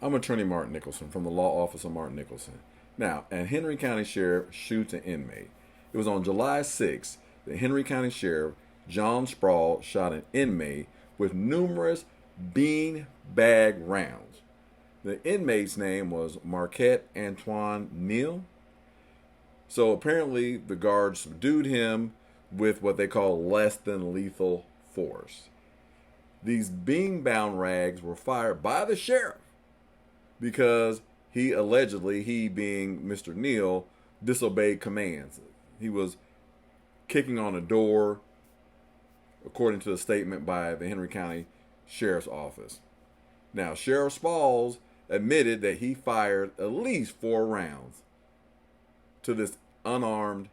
I'm attorney Martin Nicholson from the law office of Martin Nicholson. Now, a Henry County Sheriff shoots an inmate. It was on July 6th that Henry County Sheriff John Sproles shot an inmate with numerous bean bag rounds. The inmate's name was Marquette Antoine Neal. So apparently the guards subdued him with what they call less than lethal force. These bean-bound rags were fired by the sheriff because he allegedly, he being Mr. Neal, disobeyed commands. He was kicking on a door, according to a statement by the Henry County Sheriff's Office. Now, Sheriff Sproles admitted that he fired at least 4 rounds to this unarmed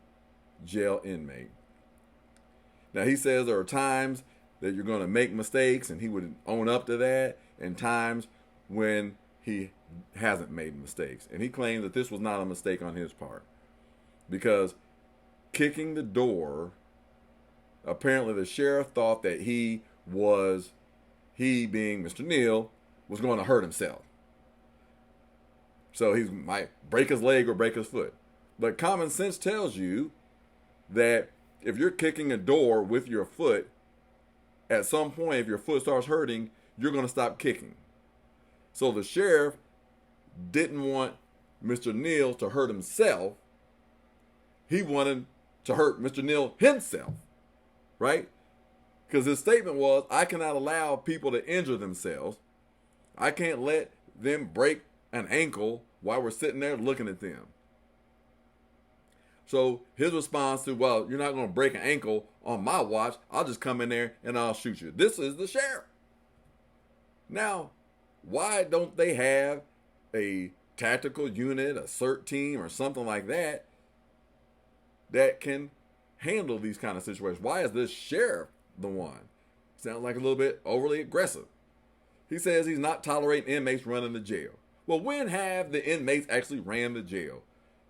jail inmate. Now, he says there are times that you're going to make mistakes, and he would own up to that, and times when he hasn't made mistakes. And he claims that this was not a mistake on his part, because kicking the door, apparently the sheriff thought that he being Mr. Neal, was going to hurt himself. So he might break his leg or break his foot. But common sense tells you that if you're kicking a door with your foot, at some point, if your foot starts hurting, you're going to stop kicking. So the sheriff didn't want Mr. Neal to hurt himself. He wanted to hurt Mr. Neal himself, right? Because his statement was, I cannot allow people to injure themselves. I can't let them break an ankle while we're sitting there looking at them. So his response to, well, you're not going to break an ankle on my watch. I'll just come in there and I'll shoot you. This is the sheriff. Now, why don't they have a tactical unit, a CERT team, or something like that that can handle these kind of situations? Why is this sheriff the one? Sounds like a little bit overly aggressive. He says he's not tolerating inmates running the jail. Well, when have the inmates actually ran the jail?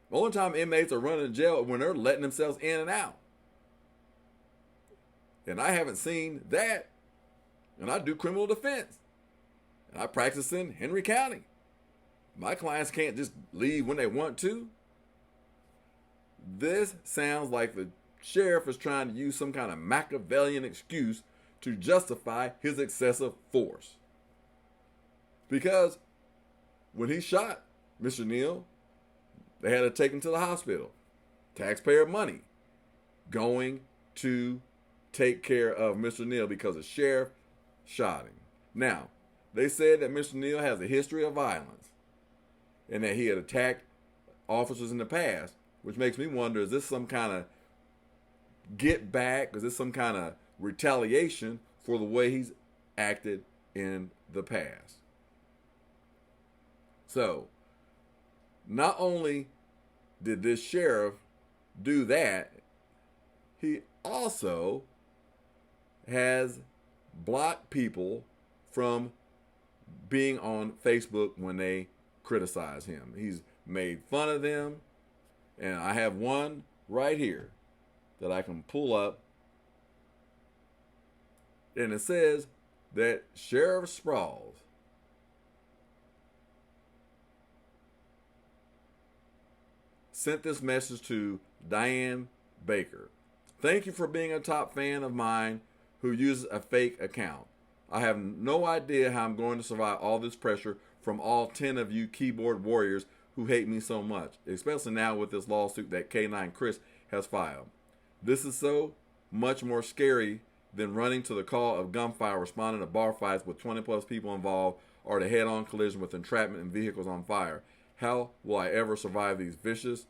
The only time inmates are running the jail is when they're letting themselves in and out. And I haven't seen that. And I do criminal defense. And I practice in Henry County. My clients can't just leave when they want to. This sounds like the sheriff is trying to use some kind of Machiavellian excuse to justify his excessive force. Because when he shot Mr. Neal, they had to take him to the hospital. Taxpayer money going to take care of Mr. Neal because the sheriff shot him. Now, they said that Mr. Neal has a history of violence and that he had attacked officers in the past, which makes me wonder, is this some kind of get back? Is this some kind of retaliation for the way he's acted in the past? So, not only did this sheriff do that, he also has blocked people from being on Facebook when they criticize him. He's made fun of them, and I have one right here that I can pull up, and it says that Sheriff Sproles sent this message to Diane Baker. Thank you for being a top fan of mine who uses a fake account. I have no idea how I'm going to survive all this pressure from all 10 of you keyboard warriors who hate me so much, especially now with this lawsuit that K9 Chris has filed. This is so much more scary than running to the call of gunfire, responding to bar fights with 20 plus people involved, or the head-on collision with entrapment and vehicles on fire. How will I ever survive these vicious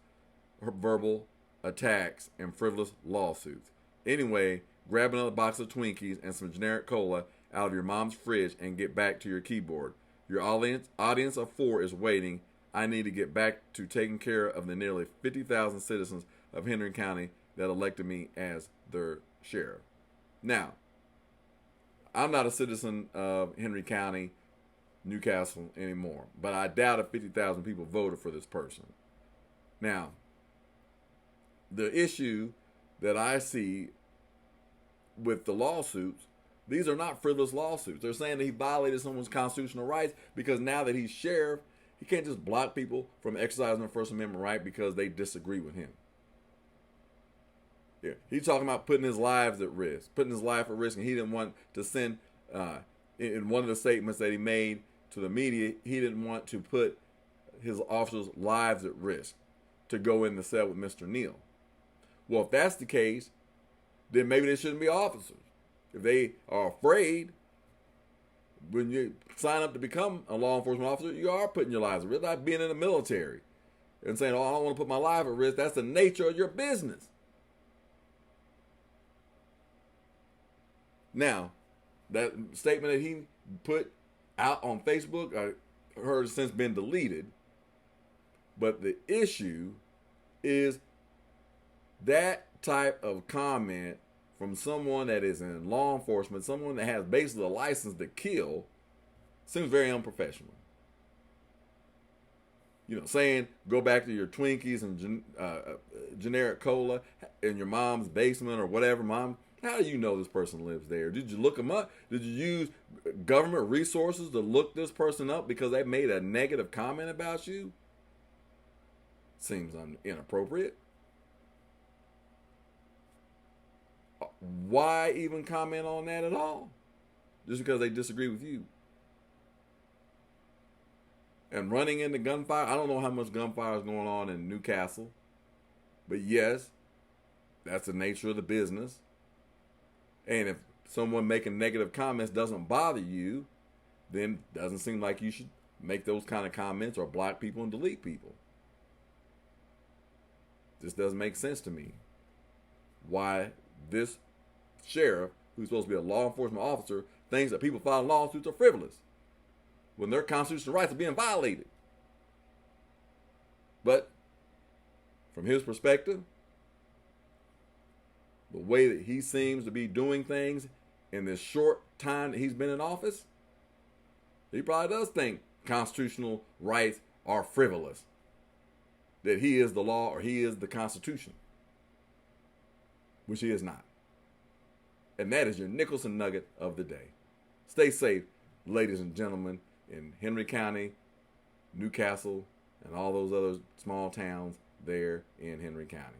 verbal attacks and frivolous lawsuits? Anyway, grab another box of Twinkies and some generic cola out of your mom's fridge and get back to your keyboard. Your audience of 4 is waiting. I need to get back to taking care of the nearly 50,000 citizens of Henry County that elected me as their sheriff. Now, I'm not a citizen of Henry County, Newcastle anymore, but I doubt if 50,000 people voted for this person. Now, the issue that I see with the lawsuits These are not frivolous lawsuits. They're saying that he violated someone's constitutional rights because now that he's sheriff, he can't just block people from exercising their First Amendment right because they disagree with him. Yeah, he's talking about putting his lives at risk, putting his life at risk, and he didn't want to send, in one of the statements that he made to the media, he didn't want to put his officers' lives at risk to go in the cell with Mr. Neal. Well, if that's the case, then maybe they shouldn't be officers. If they are afraid, when you sign up to become a law enforcement officer, you are putting your lives at risk. Like being in the military and saying, oh, I don't want to put my life at risk. That's the nature of your business. Now, that statement that he put out on Facebook, I heard has since been deleted. But the issue is that type of comment from someone that is in law enforcement, someone that has basically a license to kill, seems very unprofessional. You know, saying go back to your Twinkies and generic cola in your mom's basement or whatever. Mom, how do you know this person lives there? Did you look them up? Did you use government resources to look this person up because they made a negative comment about you? Seems inappropriate. Why even comment on that at all? Just because they disagree with you. And running into gunfire, I don't know how much gunfire is going on in Newcastle. But yes, that's the nature of the business. And if someone making negative comments doesn't bother you, then it doesn't seem like you should make those kind of comments or block people and delete people. This doesn't make sense to me. Why this sheriff, who's supposed to be a law enforcement officer, thinks that people filing lawsuits are frivolous when their constitutional rights are being violated. But from his perspective, the way that he seems to be doing things in this short time that he's been in office, he probably does think constitutional rights are frivolous. That he is the law or he is the Constitution. Which he is not. And that is your Nicholson Nugget of the day. Stay safe, ladies and gentlemen, in Henry County, Newcastle, and all those other small towns there in Henry County.